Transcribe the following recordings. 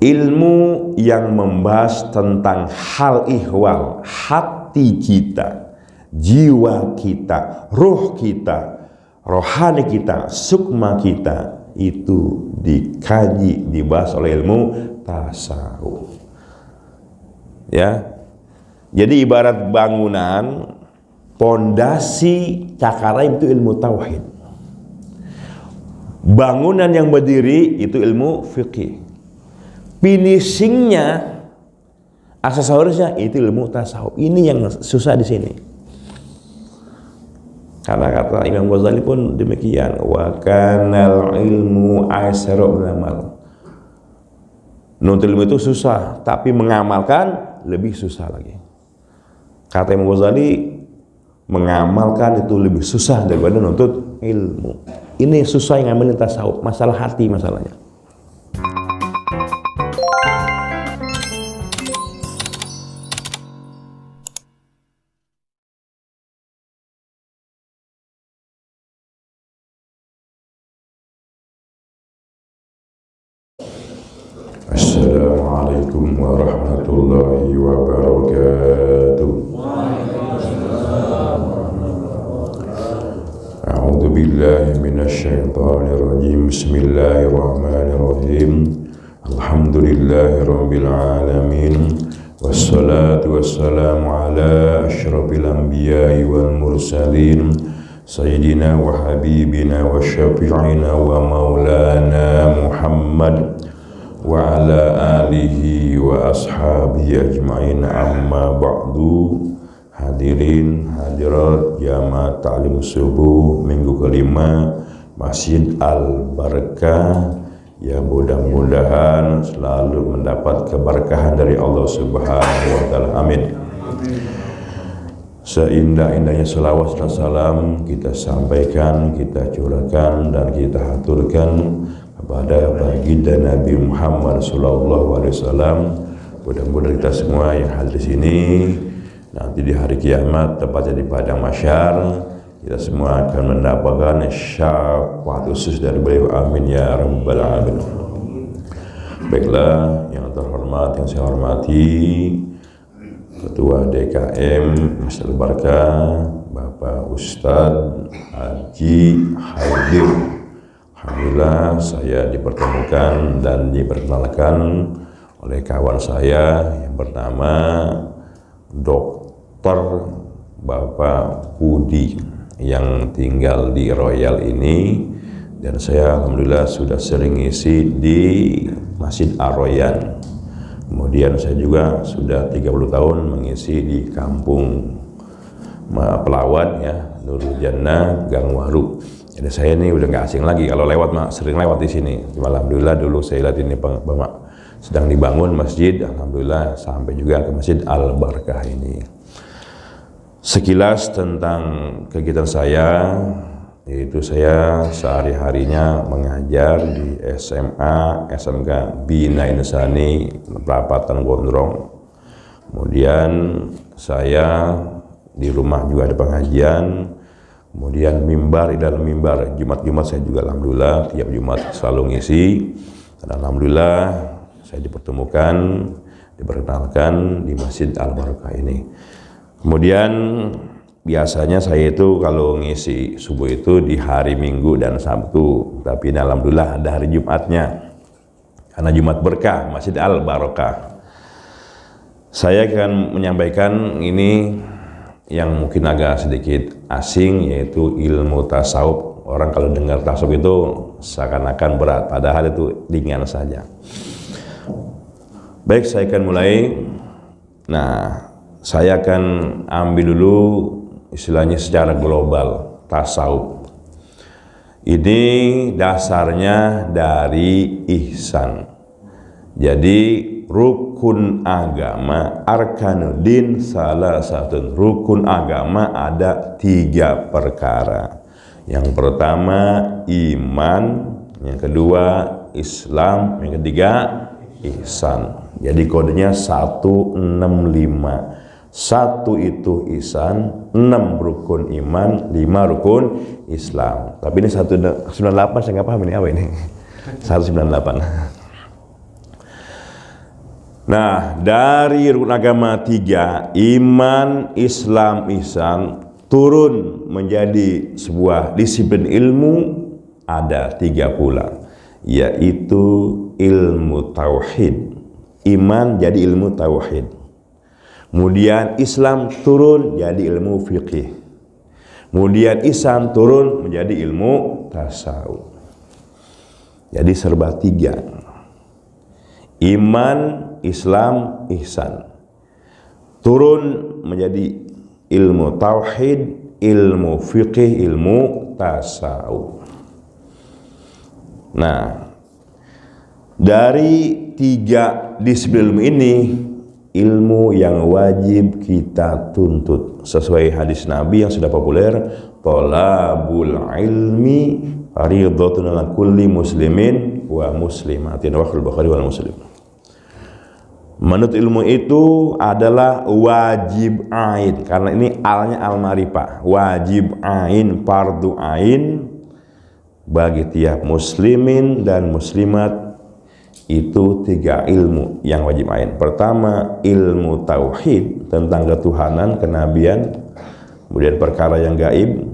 ilmu yang membahas tentang hal ihwal hati kita, jiwa kita, ruh kita, rohani kita, sukma kita, itu dikaji, dibahas oleh ilmu tasawuf. Ya, jadi ibarat bangunan, pondasi cakarain itu ilmu tauhid. Bangunan yang berdiri itu ilmu fikih. Finishingnya, aksesorisnya itu ilmu tasawuf. Ini yang susah di sini. Karena kata Imam Ghazali pun demikian. Wa kanal ilmu aisaru minal amal. Nuntut ilmu itu susah, tapi mengamalkan lebih susah lagi. Kata Imam Ghazali, mengamalkan itu lebih susah daripada nuntut ilmu. Ini susah yang ngambilin tasawuf, masalah hati masalahnya. Assalamualaikum warahmatullahi wabarakatuh. A'udzu billahi minasyaitonir rajim. Bismillahirrahmanirrahim. Alhamdulillahirabbil alamin. Wassalatu wassalamu ala asyrafil anbiya'i wal mursalin. Sayyidina wa habibina wa syafi'ina wa maulana Muhammad wa ala alihi wa ashabihi ajma'in, amma ba'du. Hadirin hadirat jamaah ta'lim subuh minggu kelima Masjid Al-Barakah, ya mudah-mudahan selalu mendapat keberkahan dari Allah Subhanahu wa taala. Amin. Seindah-indahnya selawat dan salam kita sampaikan, kita curahkan dan kita haturkan kepada baginda Nabi Muhammad sallallahu alaihi wasallam. Mudah-mudahan kita semua yang hadir di sini nanti di hari kiamat, tepatnya di padang mahsyar, kita semua akan mendapatkan syafaat khusus dari beliau. Amin ya rabbal alamin. Baiklah, yang terhormat, yang saya hormati Ketua DKM Masjid Al-Barakah Bapak Ustadz Haji Haidir. Alhamdulillah saya dipertemukan dan diperkenalkan oleh kawan saya yang bernama Dr. Bapak Budi yang tinggal di Royal ini, dan saya alhamdulillah sudah sering ngisi di Masjid Ar-Royan. Kemudian saya juga sudah 30 tahun mengisi di kampung Pelawat ya, Nurul Jannah, Gang Waru. Jadi saya ini udah nggak asing lagi, kalau lewat sering lewat di sini. Alhamdulillah dulu saya lihat ini sedang dibangun masjid, alhamdulillah sampai juga ke Masjid Al-Barakah ini. Sekilas tentang kegiatan saya, yaitu saya sehari-harinya mengajar di SMA, SMK Bina Insani, Perapatan Gondrong. Kemudian saya di rumah juga ada pengajian. Kemudian mimbar, di dalam mimbar Jumat-Jumat saya juga alhamdulillah tiap Jumat selalu ngisi. Dan alhamdulillah saya dipertemukan, diperkenalkan di Masjid Al-Barakah ini. Kemudian biasanya saya itu kalau ngisi subuh itu di hari Minggu dan Sabtu, tapi ini alhamdulillah ada hari Jumatnya, karena Jumat berkah Masjid Al-Barakah. Saya akan menyampaikan ini yang mungkin agak sedikit asing, yaitu ilmu tasawuf. Orang kalau dengar tasawuf itu seakan-akan berat, padahal itu ringan saja. Baik, saya akan mulai. Nah, saya akan ambil dulu istilahnya secara global tasawuf. Ini dasarnya dari ihsan. Jadi rukun agama, arkanuddin salah satu rukun agama ada 3 perkara. Yang pertama iman, yang kedua Islam, yang ketiga ihsan. Jadi kodenya 165. 1 itu ihsan, 6 rukun iman, 5 rukun Islam. Tapi ini 198 saya nggak paham ini apa ini. 198. Nah, dari rukun agama 3, iman, Islam, ihsan, turun menjadi sebuah disiplin ilmu, ada 3 pula, yaitu ilmu tauhid. Iman jadi ilmu tauhid. Kemudian Islam turun jadi ilmu fikih. Kemudian ihsan turun menjadi ilmu tasawuf. Jadi serba 3. Iman, Islam, ihsan. Turun menjadi ilmu tauhid, ilmu fikih, ilmu tasawuf. Nah, dari 3 disiplin ilmu ini, ilmu yang wajib kita tuntut sesuai hadis Nabi yang sudah populer, thalabul ilmi fardhatun ala kulli muslimin wa muslimatin, rawahu Bukhari wal Muslim. Menurut ilmu itu adalah wajib ain, karena ini alnya al-ma'rifah, wajib ain, fardu ain bagi tiap muslimin dan muslimat. Itu 3 ilmu yang wajib ain. Pertama, ilmu tauhid tentang ketuhanan, kenabian, kemudian perkara yang gaib.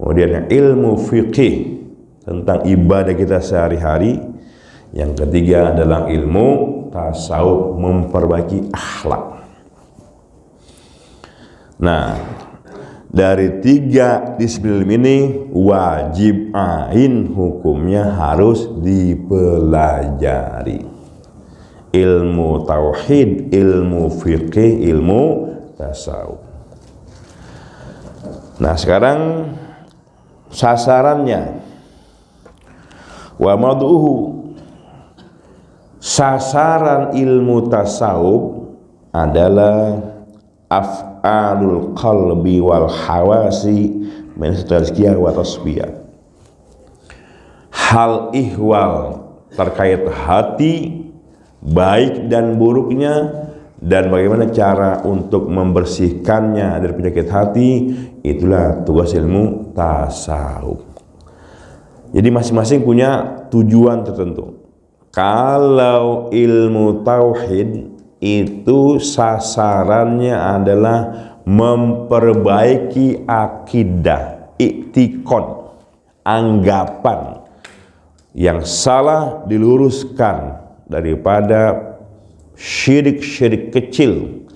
Kemudian ilmu fikih tentang ibadah kita sehari-hari. Yang ketiga adalah ilmu tasawuf, memperbaiki akhlak. Nah, dari 3 disiplin ini wajib ain, hukumnya harus dipelajari. Ilmu tauhid, ilmu fikih, ilmu tasawuf. Nah, sekarang sasarannya, wa mad'uhu, sasaran ilmu tasawuf adalah af'alul qalbi wal hawasi min tazkiyah wa tasbiyah. Hal ihwal terkait hati, baik dan buruknya, dan bagaimana cara untuk membersihkannya dari penyakit hati, itulah tugas ilmu tasawuf. Jadi masing-masing punya tujuan tertentu. Kalau ilmu tauhid itu sasarannya adalah memperbaiki akidah, iktikon, anggapan yang salah diluruskan daripada syirik-syirik kecil,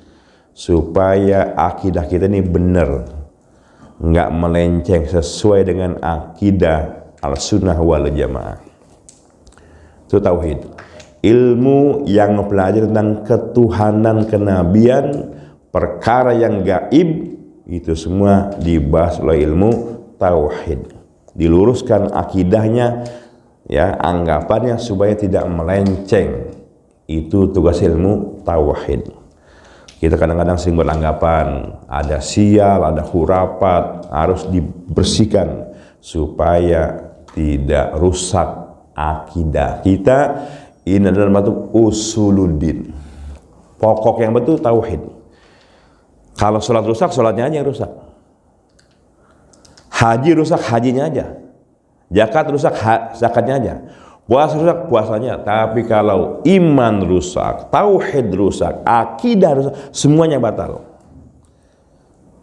supaya akidah kita ini benar, nggak melenceng, sesuai dengan akidah al-sunnah wal jamaah. Itu tauhid. Ilmu yang mempelajari tentang ketuhanan, kenabian, perkara yang gaib, itu semua dibahas oleh ilmu tauhid. Diluruskan akidahnya, ya, anggapannya supaya tidak melenceng. Itu tugas ilmu tauhid. Kita kadang-kadang sering beranggapan ada sial, ada khurafat, harus dibersihkan supaya tidak rusak akidah kita. Ini adalah bentuk usuluddin. Pokok yang betul tauhid. Kalau sholat rusak, sholatnya aja yang rusak. Haji rusak, hajinya aja. Zakat rusak, zakatnya aja. Puasa rusak, puasanya. Tapi kalau iman rusak, tauhid rusak, akidah rusak, semuanya batal.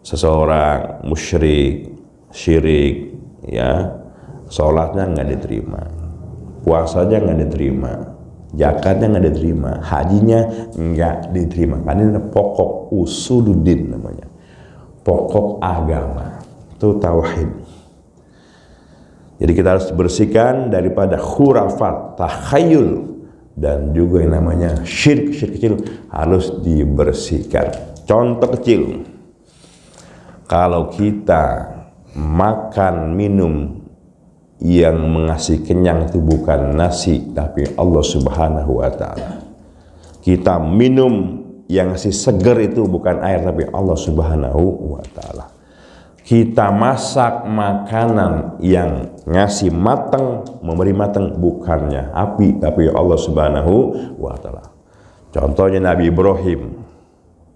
Seseorang musyrik, syirik, ya, sholatnya nggak diterima, puasanya nggak diterima, zakatnya nggak diterima, hajinya nggak diterima. Karena ini pokok usuluddin namanya, pokok agama, itu tauhid. Jadi kita harus bersihkan daripada khurafat, takhayul, dan juga yang namanya syirik kecil harus dibersihkan. Contoh kecil, kalau kita makan minum yang mengasih kenyang itu bukan nasi, tapi Allah Subhanahu wa ta'ala. Kita minum yang ngasih seger itu bukan air, tapi Allah Subhanahu wa ta'ala. Kita masak makanan yang ngasih matang, memberi matang, bukannya api, tapi Allah Subhanahu wa ta'ala. Contohnya Nabi Ibrahim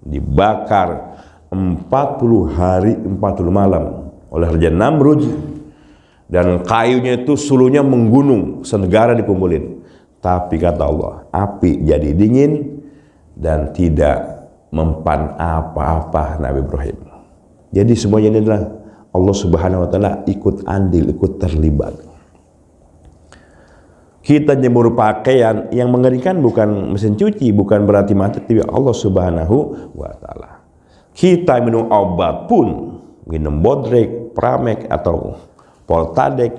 dibakar 40 hari 40 malam oleh Raja Namrud, dan kayunya itu sulunya menggunung, senegara dikumpulin. Tapi kata Allah, api jadi dingin, dan tidak mempan apa-apa Nabi Ibrahim. Jadi semuanya ini adalah Allah Subhanahu wa taala ikut andil, ikut terlibat. Kita jemur pakaian, yang mengerikan bukan mesin cuci, bukan berarti mati, tapi Allah Subhanahu wa taala. Kita minum obat pun, minum Bodrek, Pramek atau Poltadek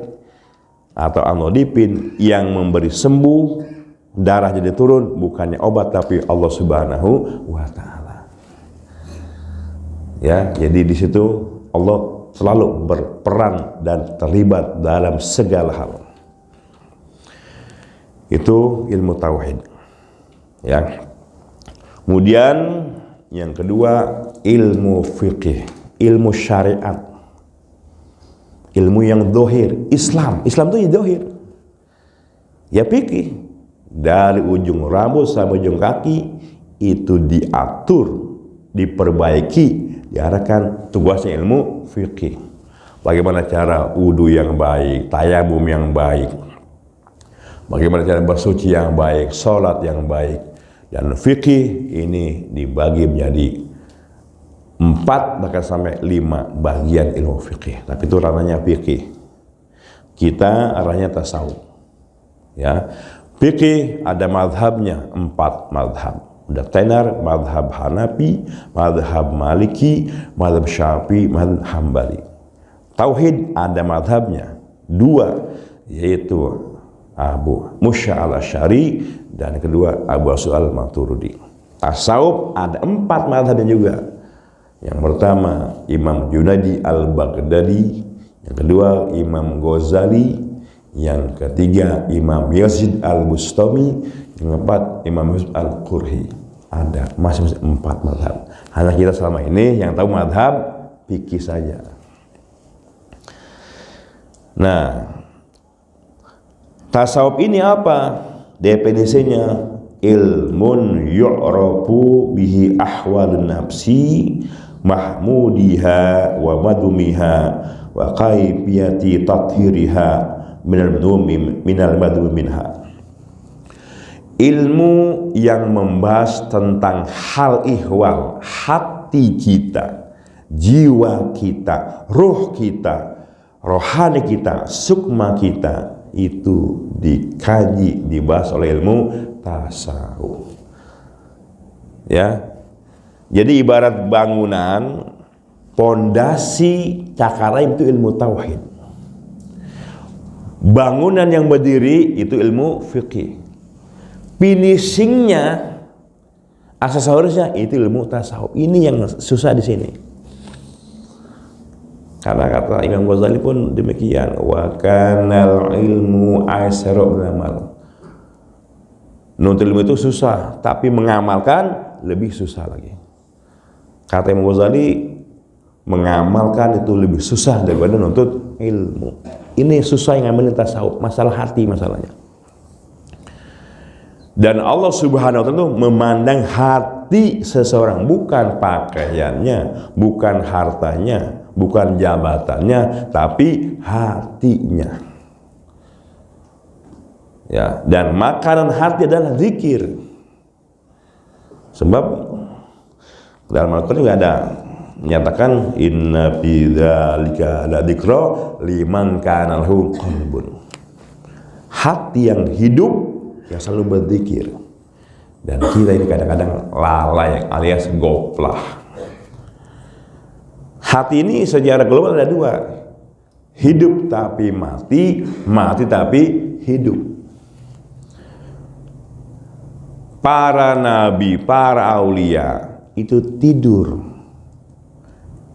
atau Amlodipin yang memberi sembuh, darah jadi turun, bukannya obat tapi Allah Subhanahu wa taala. Ya, jadi di situ Allah selalu berperan dan terlibat dalam segala hal. Itu ilmu tauhid. Ya. Kemudian yang kedua ilmu fikih, ilmu syariat. Ilmu yang dohir, Islam itu ya dohir. Ya fikih. Dari ujung rambut sampai ujung kaki itu diatur, diperbaiki, diarahkan. Tugasnya ilmu fikih. Bagaimana cara wudu yang baik, tayamum yang baik, bagaimana cara bersuci yang baik, sholat yang baik. Dan fikih ini dibagi menjadi 4 bahkan sampai 5 bagian ilmu fikih. Tapi itu ranahnya fikih. Kita arahnya tasawuf. Ya. Fikih ada madhabnya, 4 madhab. Udah tenar, madhab Hanafi, madhab Maliki, madhab Syafi'i, madhab Hambali. Tauhid ada madhabnya 2, yaitu Abu Musa al-Asy'ari dan kedua Abu Ash'ari al-Maturidi. Tasawuf ada 4 madhabnya juga. Yang pertama Imam Junaidi al-Baghdadi, yang kedua Imam Ghazali, yang ketiga Imam Yazid al-Bustami, yang keempat Imam Yusuf al-Qurhi. Ada masing-masing 4 madhab. Hanya kita selama ini yang tahu madhab fikih saja. Nah, tasawuf ini apa? Definisinya ilmun yu'rafu bihi ahwalun nafsi mahmudiha wa madumiha wa kaifiyati tathhiriha minal madhumi minha. Ilmu yang membahas tentang hal ihwal hati kita, jiwa kita, ruh kita, rohani kita, sukma kita, itu dikaji, dibahas oleh ilmu tasawuf. Ya. Jadi ibarat bangunan, pondasi cakaraim itu ilmu tauhid. Bangunan yang berdiri itu ilmu fikih. Finishingnya, aksesorisnya itu ilmu tasawuf. Ini yang susah di sini. Karena kata Imam Ghazali pun demikian, wa kanal ilmu aisaru amal. Nuntut ilmu itu susah, tapi mengamalkan lebih susah lagi. Kata Imam Ghazali, mengamalkan itu lebih susah daripada nuntut ilmu. Ini susah yang ngambilin tasawuf, masalah hati masalahnya. Dan Allah Subhanahu wa taala memandang hati seseorang, bukan pakaiannya, bukan hartanya, bukan jabatannya, tapi hatinya. Ya, dan makanan hati adalah zikir. Sebab dalam Al-Qur'an juga ada menyatakan inna fi dzalika la dzikra liman kana lahu qalbun. Hati yang hidup yang selalu berzikir. Dan kita ini kadang-kadang lalai alias goplah. Hati ini secara global ada 2. Hidup tapi mati, mati tapi hidup. Para nabi, para aulia itu tidur.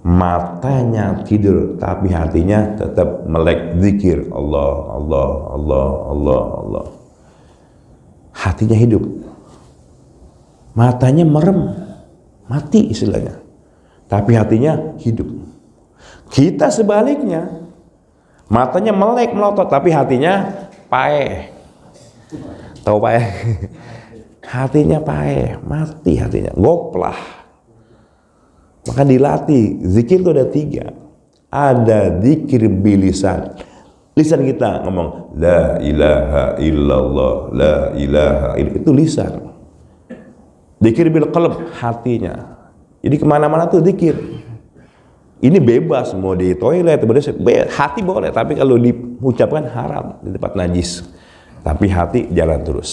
Matanya tidur tapi hatinya tetap melek zikir. Allah, Allah, Allah, Allah, Allah. Hatinya hidup, matanya merem, mati istilahnya, tapi hatinya hidup. Kita sebaliknya, matanya melek melotot, tapi hatinya paeh. Tahu paeh? Hatinya paeh, mati hatinya, goplah. Maka dilatih. Zikir itu ada 3. Ada zikir bilisan. Lisan kita ngomong la ilaha illallah, la ilaha illallah, itu lisan. Dzikir bil qalb, hatinya. Jadi kemana-mana tuh dzikir. Ini bebas, mau di toilet, hati boleh, tapi kalau diucapkan haram di tempat najis. Tapi hati jalan terus.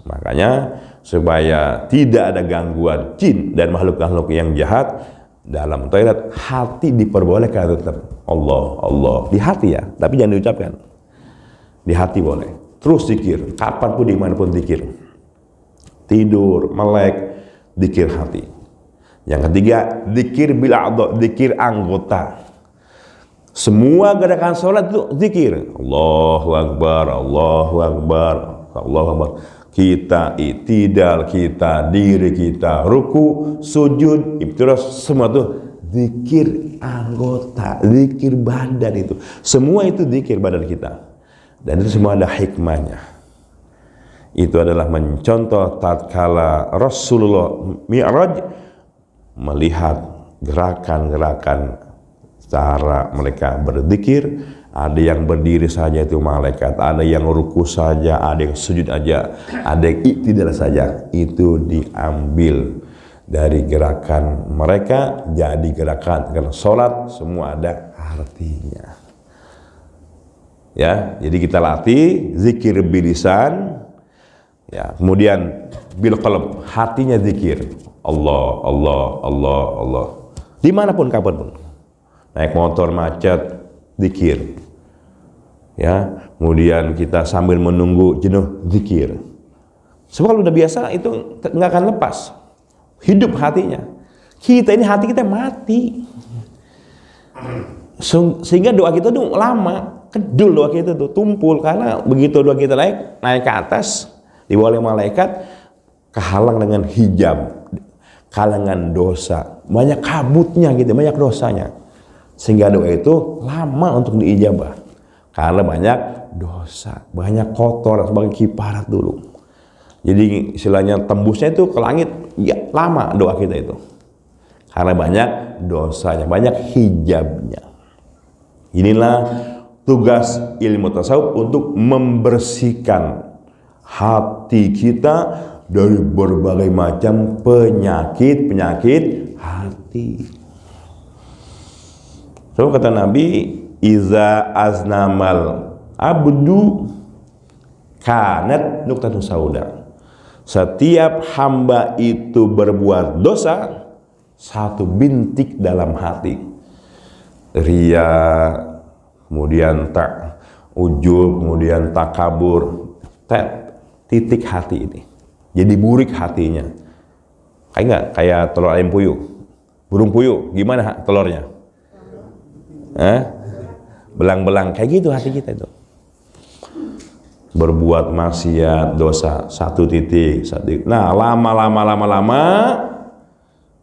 Makanya supaya tidak ada gangguan jin dan makhluk-makhluk yang jahat dalam toilet, hati diperbolehkan tetap Allah di hati ya, tapi jangan diucapkan. Di hati boleh. Terus zikir, kapanpun dimanapun zikir. Tidur, melek, zikir hati. Yang ketiga, zikir bil a'dha, zikir anggota. Semua gerakan sholat itu zikir. Allahu Akbar, Allahu Akbar, Allahu Akbar. Kita itidal, kita diri, kita ruku, sujud, iftiras, semua itu zikir anggota, zikir badan itu. Semua itu zikir badan kita. Dan itu semua ada hikmahnya. Itu adalah mencontoh tatkala Rasulullah Mi'raj melihat gerakan-gerakan cara mereka berzikir. Ada yang berdiri saja itu malaikat, ada yang ruku saja, ada yang sujud aja, ada yang iktidal saja. Itu diambil dari gerakan mereka jadi gerakan sholat, semua ada artinya. Ya, jadi kita latih zikir bilisan, ya, kemudian bil qalb, hatinya zikir. Allah. Dimanapun, kapanpun. Naik motor macet, zikir. Ya, kemudian kita sambil menunggu jenuh, zikir. Sebab kalau udah biasa itu nggak akan lepas. Hidup hatinya. Kita ini hati kita mati. Sehingga doa kita tuh lama, kedul doa kita tuh tumpul, karena begitu doa kita naik ke atas, dibawa oleh malaikat, kehalang dengan hijab, kalangan dosa, banyak kabutnya gitu, banyak dosanya, sehingga doa itu lama untuk diijabah karena banyak dosa, banyak kotor sebagai kiparat dulu. Jadi istilahnya tembusnya itu ke langit ya lama doa kita itu karena banyak dosanya, banyak hijabnya. Inilah tugas ilmu tasawuf untuk membersihkan hati kita dari berbagai macam penyakit hati. So kata Nabi, iza aznamal abdu kanat nuqtatun sauda. Setiap hamba itu berbuat dosa, satu bintik dalam hati. Ria, kemudian tak ujub, kemudian takabur, titik hati ini. Jadi burik hatinya. Kayak telur ayam puyuh. Burung puyuh, gimana telurnya? Belang-belang, kayak gitu hati kita itu. Berbuat maksiat, dosa, satu titik. Nah, lama,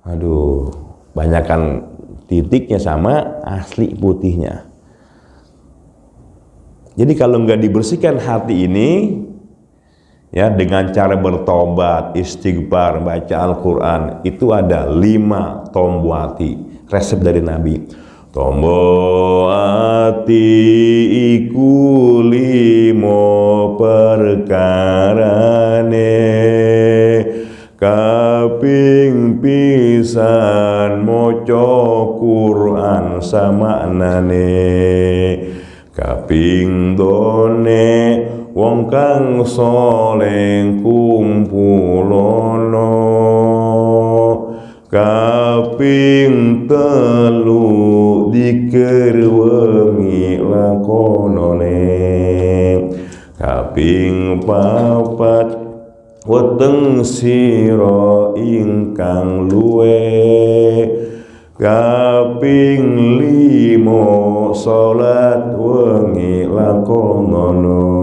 aduh, banyakkan titiknya sama asli putihnya. Jadi kalau nggak dibersihkan hati ini, ya, dengan cara bertobat, istighfar, baca Al-Quran, itu ada 5 tombo hati. Resep dari Nabi. Tombo hati iku 5 perkarane, kaping pisan maca Quran samaknane, kaping done wong kang soleh kumpulono, kaping telu dikir wengi lakonone, kaping papat weteng sira ingkang luwe, kaping 5 salat wengi lakonono.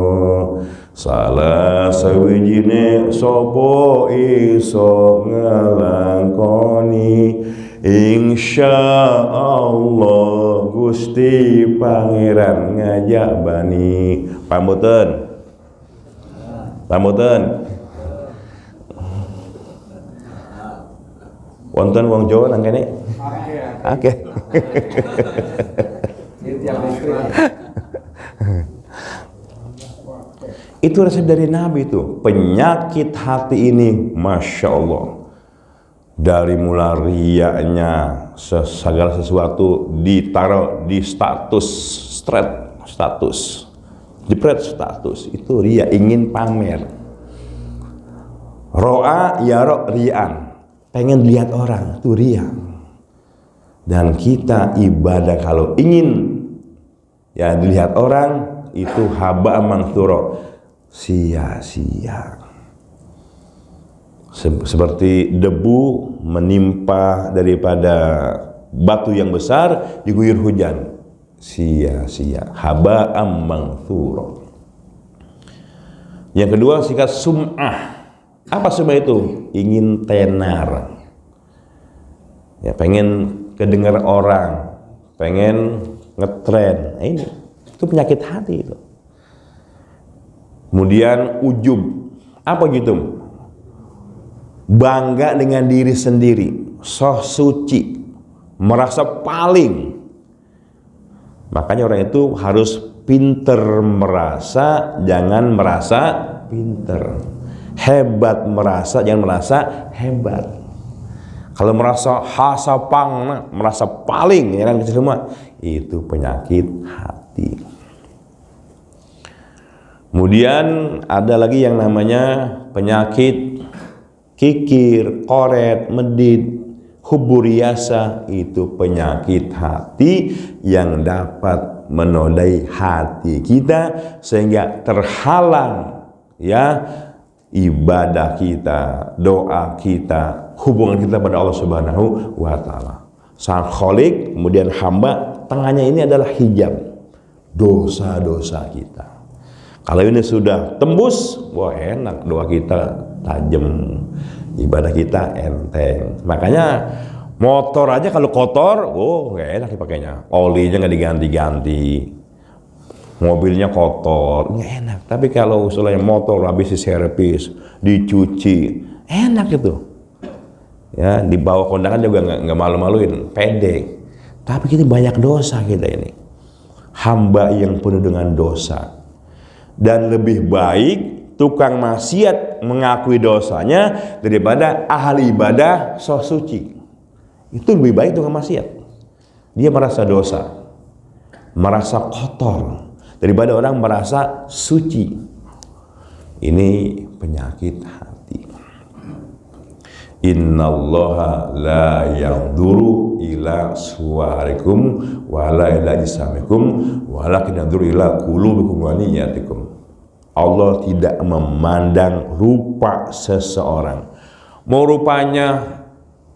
Salah sawijine sapa iso nglakoni, insyaallah Gusti Pangeran ngajak bani. Pamuten. Wonten wong Jawa nang kene? Akeh. Itu resep dari Nabi itu. Penyakit hati ini, Masya Allah, Dari mulai riaknya segala sesuatu ditaruh di status, jepret status, itu ria, ingin pamer. Ro'a yaro rian, pengen lihat orang, itu ria. Dan kita ibadah kalau ingin ya dilihat orang, itu haba mansuro, sia-sia. Seperti debu menimpa daripada batu yang besar diguyur hujan, sia-sia, haba'am mansuro. Yang kedua sikat sum'ah. Apa sum'ah itu? Ingin tenar, ya pengen kedengar orang, pengen ngetren. Nah, ini itu penyakit hati itu. Kemudian ujub, apa gitu? Bangga dengan diri sendiri, soh suci, merasa paling. Makanya orang itu harus pinter merasa, jangan merasa pinter. Hebat merasa, jangan merasa hebat. Kalau merasa hasapang, merasa paling, ya kan, semua itu penyakit hati. Kemudian ada lagi yang namanya penyakit kikir, koret, medit, huburiasa, itu penyakit hati yang dapat menodai hati kita sehingga terhalang ya ibadah kita, doa kita, hubungan kita pada Allah Subhanahu wa taala. Sang Khalik, kemudian hamba, tengahnya ini adalah hijab dosa-dosa kita. Kalau ini sudah tembus, wah enak, doa kita tajam, ibadah kita enteng. Makanya motor aja kalau kotor, oh nggak enak dipakainya. Olinya nggak diganti-ganti, mobilnya kotor, nggak enak. Tapi kalau usulnya motor habis diservis, dicuci, enak itu. Ya, dibawa kondangan juga nggak malu-maluin, pede. Tapi kita banyak dosa kita ini, hamba yang penuh dengan dosa. Dan lebih baik tukang maksiat mengakui dosanya daripada ahli ibadah sok suci. Itu lebih baik tukang maksiat. Dia merasa dosa, merasa kotor, daripada orang merasa suci. Ini penyakit hati. Innallaha la yanzuru ila suwarikum wa la ila isamikum walakin yanzuru ila qulubikum wa niyatikum. Allah tidak memandang rupa seseorang. Mau rupanya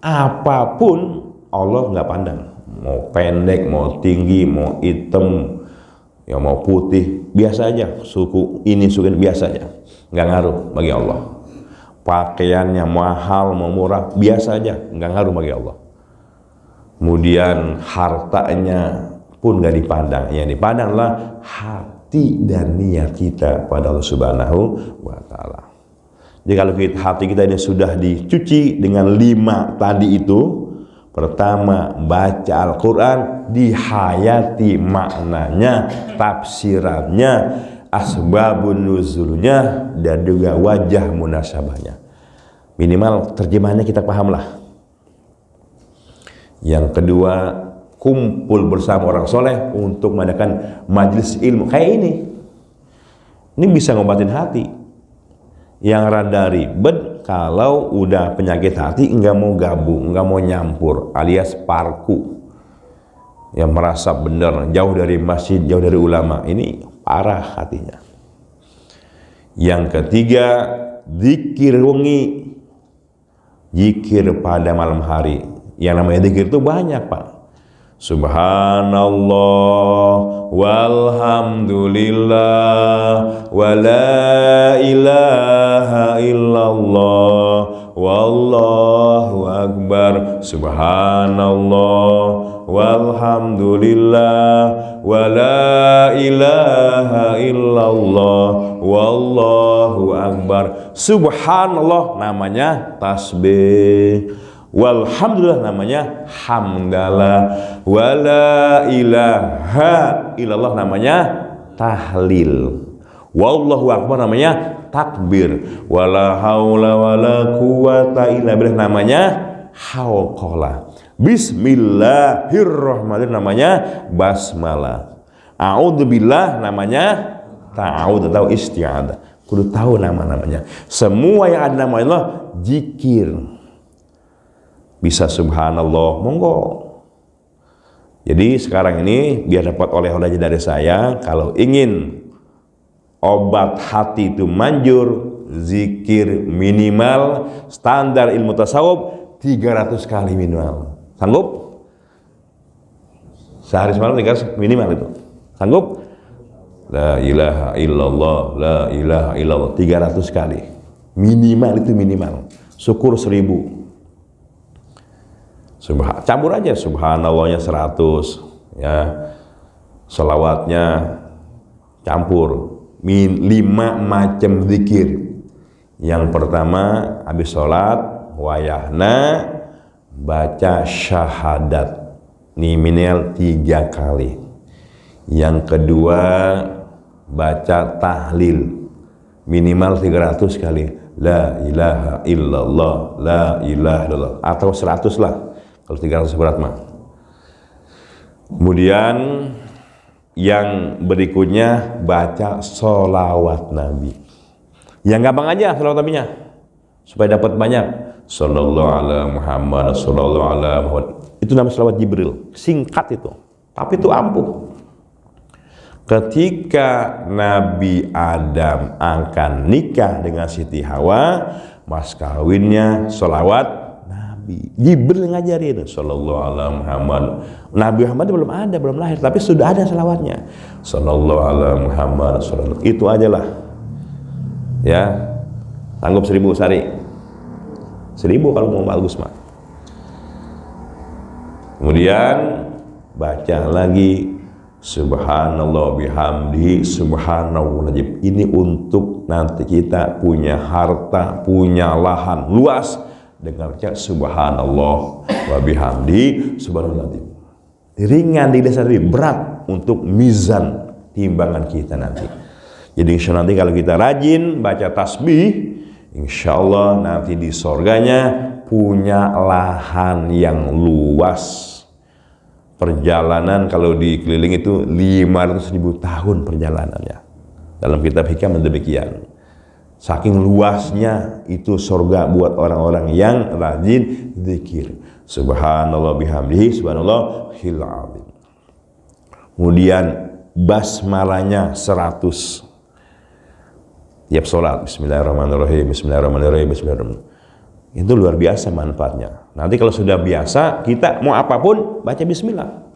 apapun Allah nggak pandang. Mau pendek, mau tinggi, mau hitam, ya mau putih, biasa aja. Suku ini, suku ini, biasa aja. Nggak ngaruh bagi Allah. Pakaiannya mahal, mau murah, biasa aja. Nggak ngaruh bagi Allah. Kemudian hartanya pun nggak dipandang. Yang dipandanglah hati dan niat kita pada Allah Subhanahu wa taala. Jadi kalau hati kita ini sudah dicuci dengan 5 tadi itu, pertama baca Al-Qur'an, dihayati maknanya, tafsirannya, asbabun nuzulnya, dan juga wajah munasabahnya. Minimal terjemahannya kita pahamlah. Yang kedua, kumpul bersama orang soleh untuk mengadakan majelis ilmu kayak ini. Ini bisa ngobatin hati. Yang rada ribet kalau udah penyakit hati nggak mau gabung, nggak mau nyampur, alias parku. Yang merasa benar, jauh dari masjid, jauh dari ulama, ini parah hatinya. Yang ketiga, zikir wengi, zikir pada malam hari. Yang namanya zikir itu banyak, Pak. Subhanallah walhamdulillah wa la ilaha illallah wallahu akbar. Subhanallah walhamdulillah wa la ilaha illallah wallahu akbar. Subhanallah namanya tasbih, walhamdulillah namanya hamdalah, wala ilaha illallah namanya tahlil, wallahu akbar namanya takbir, wala haula wala quwata illa billah namanya hauqalah. Bismillahirrahmanirrahim namanya basmalah. A'udzubillah namanya ta'awud atau isti'adah. Kudu tahu nama-namanya. Semua yang ada nama Allah zikir. Bisa subhanallah, monggo. Jadi sekarang ini biar dapat oleh-oleh dari saya, kalau ingin obat hati itu manjur, zikir minimal standar ilmu tasawuf 300 kali minimal. Sanggup? Sehari semalam 300 minimal itu. Sanggup? La ilaha illallah, la ilaha illallah 300 kali. Minimal itu minimal. Syukur 1000. Campur aja subhanallahnya 100 ya. Selawatnya campur. 5 macam zikir. Yang pertama habis sholat wayahna baca syahadat minimal 3 kali. Yang kedua baca tahlil minimal 300 kali. La ilaha illallah, la ilaha illallah, atau 100 lah kalau 300 berat mah. Kemudian yang berikutnya baca sholawat Nabi. Yang gampang aja sholawat Nabinya supaya dapat banyak. Sallallahu ala Muhammad, sallallahu ala Muhammad. Itu namanya sholawat Jibril. Singkat itu, tapi itu ampuh. Ketika Nabi Adam akan nikah dengan Siti Hawa, mas kawinnya sholawat Nabi. Jibril ngajarin sallallahu ala Muhammad. Nabi Muhammad belum ada, belum lahir, tapi sudah ada sholawatnya. Sallallahu ala Muhammad, sallallahu. Itu aja lah. Ya, sanggup 1000 sehari. 1000 kalau mau bagus mah. Kemudian baca lagi subhanallah bihamdihi subhanallahil. Ini untuk nanti kita punya harta, punya lahan luas dengan baca subhanallah wa bihamdihi subhanallahil. Ringan di dasar ini, berat untuk mizan timbangan kita nanti. Jadi insya Allah nanti kalau kita rajin baca tasbih, insya Allah nanti di sorganya punya lahan yang luas. Perjalanan kalau dikeliling itu 500.000 tahun perjalanannya. Dalam kitab hikam demikian. Saking luasnya itu surga buat orang-orang yang rajin zikir. Subhanallah bihamdihi subhanallahil azim. Kemudian basmalahnya 100. Tiap sholat bismillahirrahmanirrahim, bismillahirrahmanirrahim, bismillahirrahmanirrahim. Itu luar biasa manfaatnya. Nanti kalau sudah biasa, kita mau apapun baca bismillah.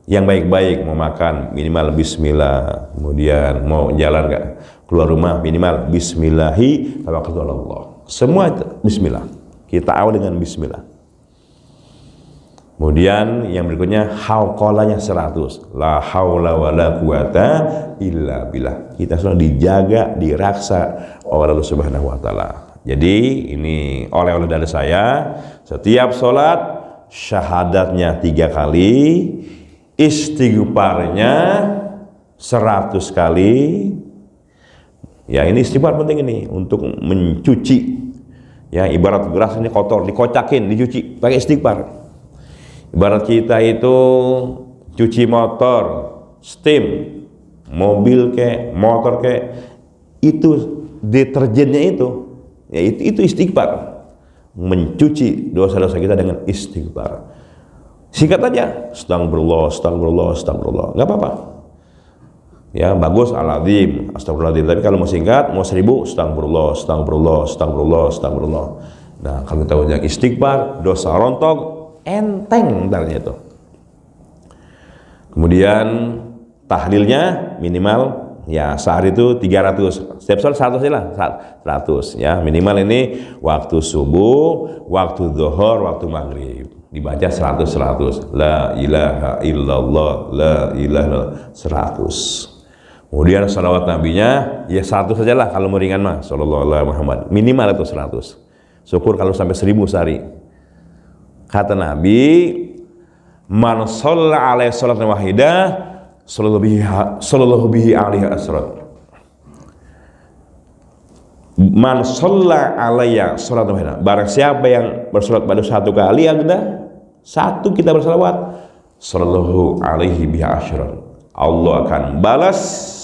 Yang baik-baik, mau makan minimal bismillah. Kemudian mau jalan nggak keluar rumah minimal bismillahi tawakkaltu ala Allah. Semua itu bismillah. Kita awal dengan bismillah. Kemudian yang berikutnya hauqalahnya 100. La haula wala quwata illa billah. Kita sudah dijaga, diraksa oleh Allah Subhanahu wa taala. Jadi ini oleh-oleh dari saya, setiap sholat syahadatnya 3 kali, istighfarnya 100 kali. Ya ini istighfar penting ini untuk mencuci. Ya ibarat beras ini kotor, dikocakin, dicuci pakai istighfar. Ibarat kita itu cuci motor, steam, mobil kayak motor kayak itu deterjennya itu. Ya itu istighfar, mencuci dosa-dosa kita dengan istighfar. Singkat aja, astagfirullah, astagfirullah, astagfirullah, nggak apa-apa. Ya bagus al-azim, astagfirullahaladzim. Tapi kalau mau singkat, mau 1000, astagfirullah, astagfirullah, astagfirullah, astagfirullah. Nah kalau kita punya istighfar, dosa rontok, enteng dalnya itu. Kemudian tahlilnya minimal. Ya sehari itu 300, setiap sholat 100 lah, 100 ya minimal. Ini waktu subuh, waktu zuhur, waktu maghrib dibaca 100. La ilaha illallah, la ilaha 100. Kemudian salawat nabinya ya 100 saja lah kalau meringan mah, sallallahu alaihi Muhammad, minimal itu 100. Syukur kalau sampai 1000 sehari. Kata Nabi, man shalla alaihi sholatan wahidah sallallahu bihi alaihi asrat. Man shalla alayya sholatan wahidah, barang siapa yang bersolat pada satu kali, ada satu kita bersalawat, sallallahu alaihi biha asyran, Allah akan balas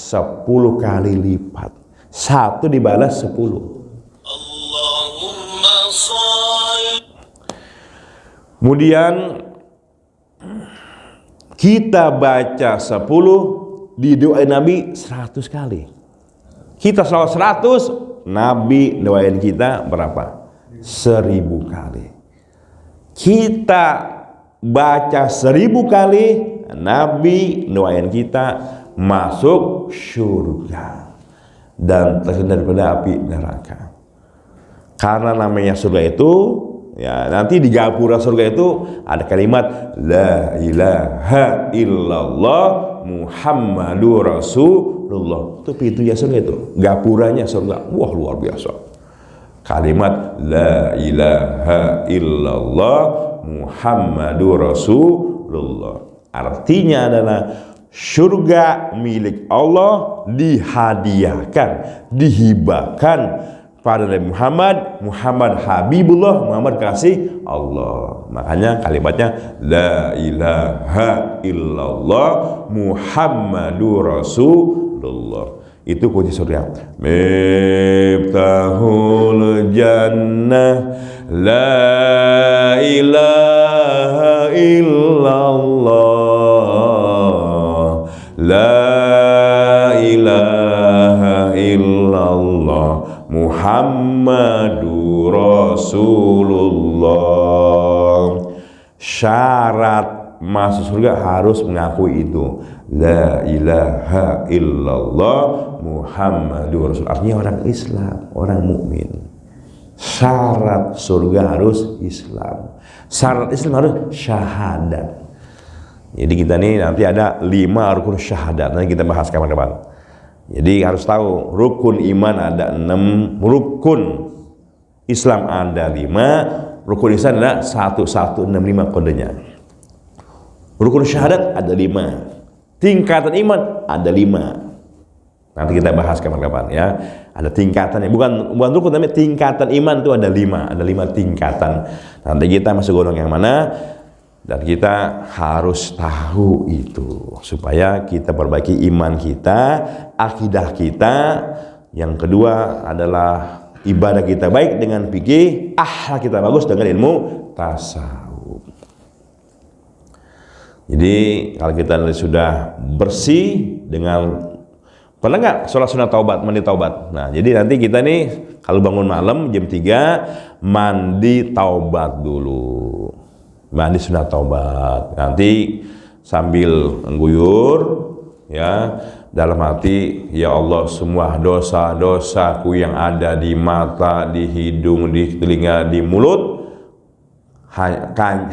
10 kali lipat. Satu dibalas 10. Allahumma sholli. Kemudian kita baca 10, didoain Nabi 100 kali. Kita salawat 100, Nabi doain kita berapa? 1000 kali. Kita baca 1000 kali, Nabi doain kita masuk surga dan terhindar daripada api neraka. Karena namanya surga itu, ya nanti di gapura surga itu ada kalimat la ilaha illallah Muhammadur Rasulullah. Itu pintunya surga itu, gapuranya surga. Wah, luar biasa. Kalimat la ilaha illallah Muhammadur Rasulullah artinya adalah surga milik Allah dihadiahkan, dihibahkan pada Nabi Muhammad Habibullah, Muhammad kasih Allah. Makanya kalimatnya la ilaha illallah Muhammadur Rasulullah. Itu kunci surga. Miftahul jannah la ilaha illallah, la ilaha illallah Muhammadur Rasulullah. Syarat masuk surga harus mengakui itu, la ilaha illallah Muhammadur Rasul. Artinya orang Islam, orang mukmin. Syarat surga harus Islam. Syarat Islam harus syahadat. Jadi kita nih nanti ada 5 rukun syahadat, nanti kita bahas kapan-kapan. Jadi harus tahu rukun iman ada 6, rukun Islam ada 5, rukun Islam ada 1165 kodenya. Rukun syahadat ada 5, tingkatan iman ada 5. Nanti kita bahas kapan-kapan ya. Ada tingkatannya, bukan rukun, tapi tingkatan iman itu ada 5, ada 5 tingkatan. Nanti kita masuk golongan yang mana, dan kita harus tahu itu supaya kita perbaiki iman kita, akidah kita. Yang kedua adalah ibadah kita baik dengan fikih, akhlak kita bagus dengan ilmu tasawuf. Jadi kalau kita sudah bersih dengan, pernah nggak sholat sunat taubat, mandi taubat? Nah, jadi nanti kita nih kalau bangun malam jam 3 mandi taubat dulu, mandi sunat taubat. Nanti sambil mengguyur ya dalam hati, ya Allah, semua dosa-dosaku yang ada di mata, di hidung, di telinga, di mulut,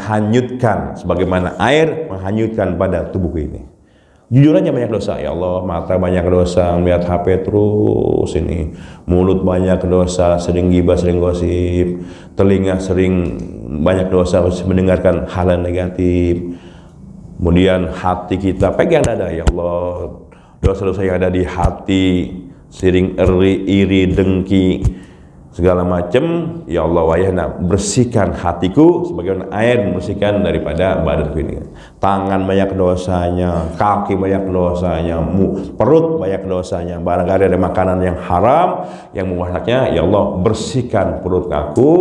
hanyutkan sebagaimana air menghanyutkan pada tubuhku ini. Jujur aja banyak dosa, ya Allah, mata banyak dosa, melihat HP terus ini, mulut banyak dosa, sering gibah, sering gosip, telinga sering banyak dosa, mendengarkan hal yang negatif. Kemudian hati kita pegang dada, ya Allah, dosa-dosa yang ada di hati, sering iri, dengki, segala macam, ya Allah wayahna bersihkan hatiku sebagaimana air membersihkan daripada badanku ini. Tangan banyak dosanya, kaki banyak dosanya, perut banyak dosanya, barangkali ada makanan yang haram yang membuatnya, ya Allah bersihkan perut aku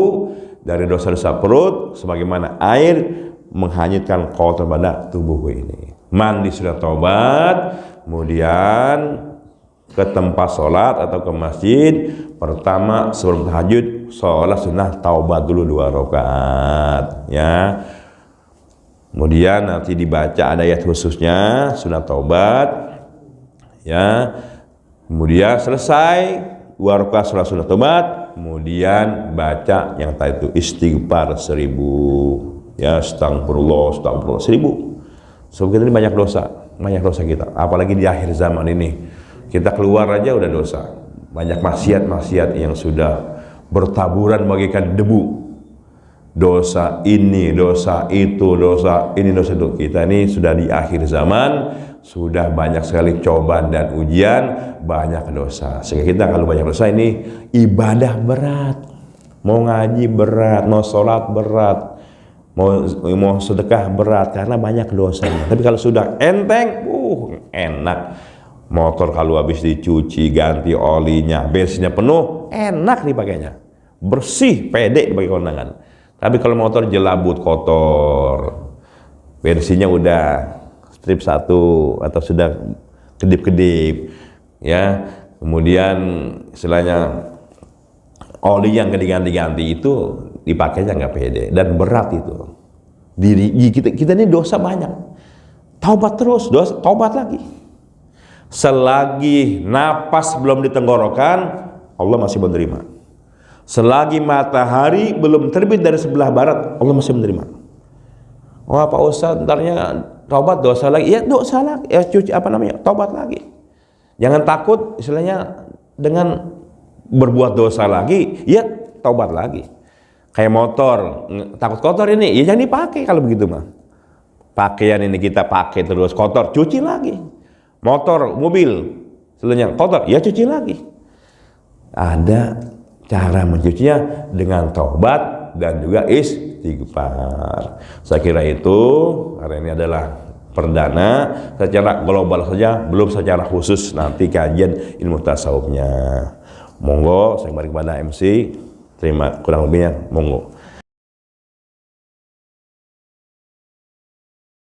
dari dosa-dosa perut sebagaimana air menghanyutkan kotor pada tubuhku ini. Mandi sudah taubat, kemudian ke tempat sholat atau ke masjid. Pertama sebelum tahajud sholat sunnah taubat dulu 2 rakaat ya. Kemudian nanti dibaca ada ayat khususnya sunnah taubat ya. Kemudian selesai 2 rakaat sholat sunnah taubat, kemudian baca yang tadi itu istighfar 1000 ya, astagfirullah 1000. So kita ini banyak dosa kita, apalagi di akhir zaman ini. Kita keluar aja udah dosa. Banyak maksiat-maksiat yang sudah bertaburan bagaikan debu. Dosa ini, dosa itu, dosa ini, dosa itu. Kita ini sudah di akhir zaman, sudah banyak sekali cobaan dan ujian, banyak dosa. Sehingga kita kalau banyak dosa ini ibadah berat. Mau ngaji berat, mau sholat berat, mau sedekah berat karena banyak dosanya. Tapi kalau sudah enteng, enak. Motor kalau habis dicuci, ganti olinya, bensinnya penuh, enak dipakainya. Bersih, pede dipakai kondangan. Tapi kalau motor jelabut, kotor, bensinnya udah strip 1 atau sudah kedip-kedip, ya. Kemudian istilahnya oli yang diganti-ganti itu dipakainya nggak pede dan berat itu. Diri kita ini dosa banyak. Taubat terus, taubat lagi. Selagi napas belum di tenggorokan, Allah masih menerima. Selagi matahari belum terbit dari sebelah barat, Allah masih menerima. Wah Pak Ustadz, entarnya taubat dosa lagi. Ya dosa lagi, ya cuci taubat lagi. Jangan takut istilahnya dengan berbuat dosa lagi, ya taubat lagi. Kayak motor, takut kotor ini, ya jangan dipakai kalau begitu mah. Pakaian ini kita pakai terus kotor, cuci lagi. Motor, mobil, istilahnya kotor, ya cuci lagi. Ada cara mencucinya dengan taubat dan juga istighfar. Saya kira itu, karena ini adalah perdana, secara global saja, belum secara khusus nanti kajian ilmu tasawufnya. Monggo, saya kembali kepada MC, terima kurang lebihnya, monggo.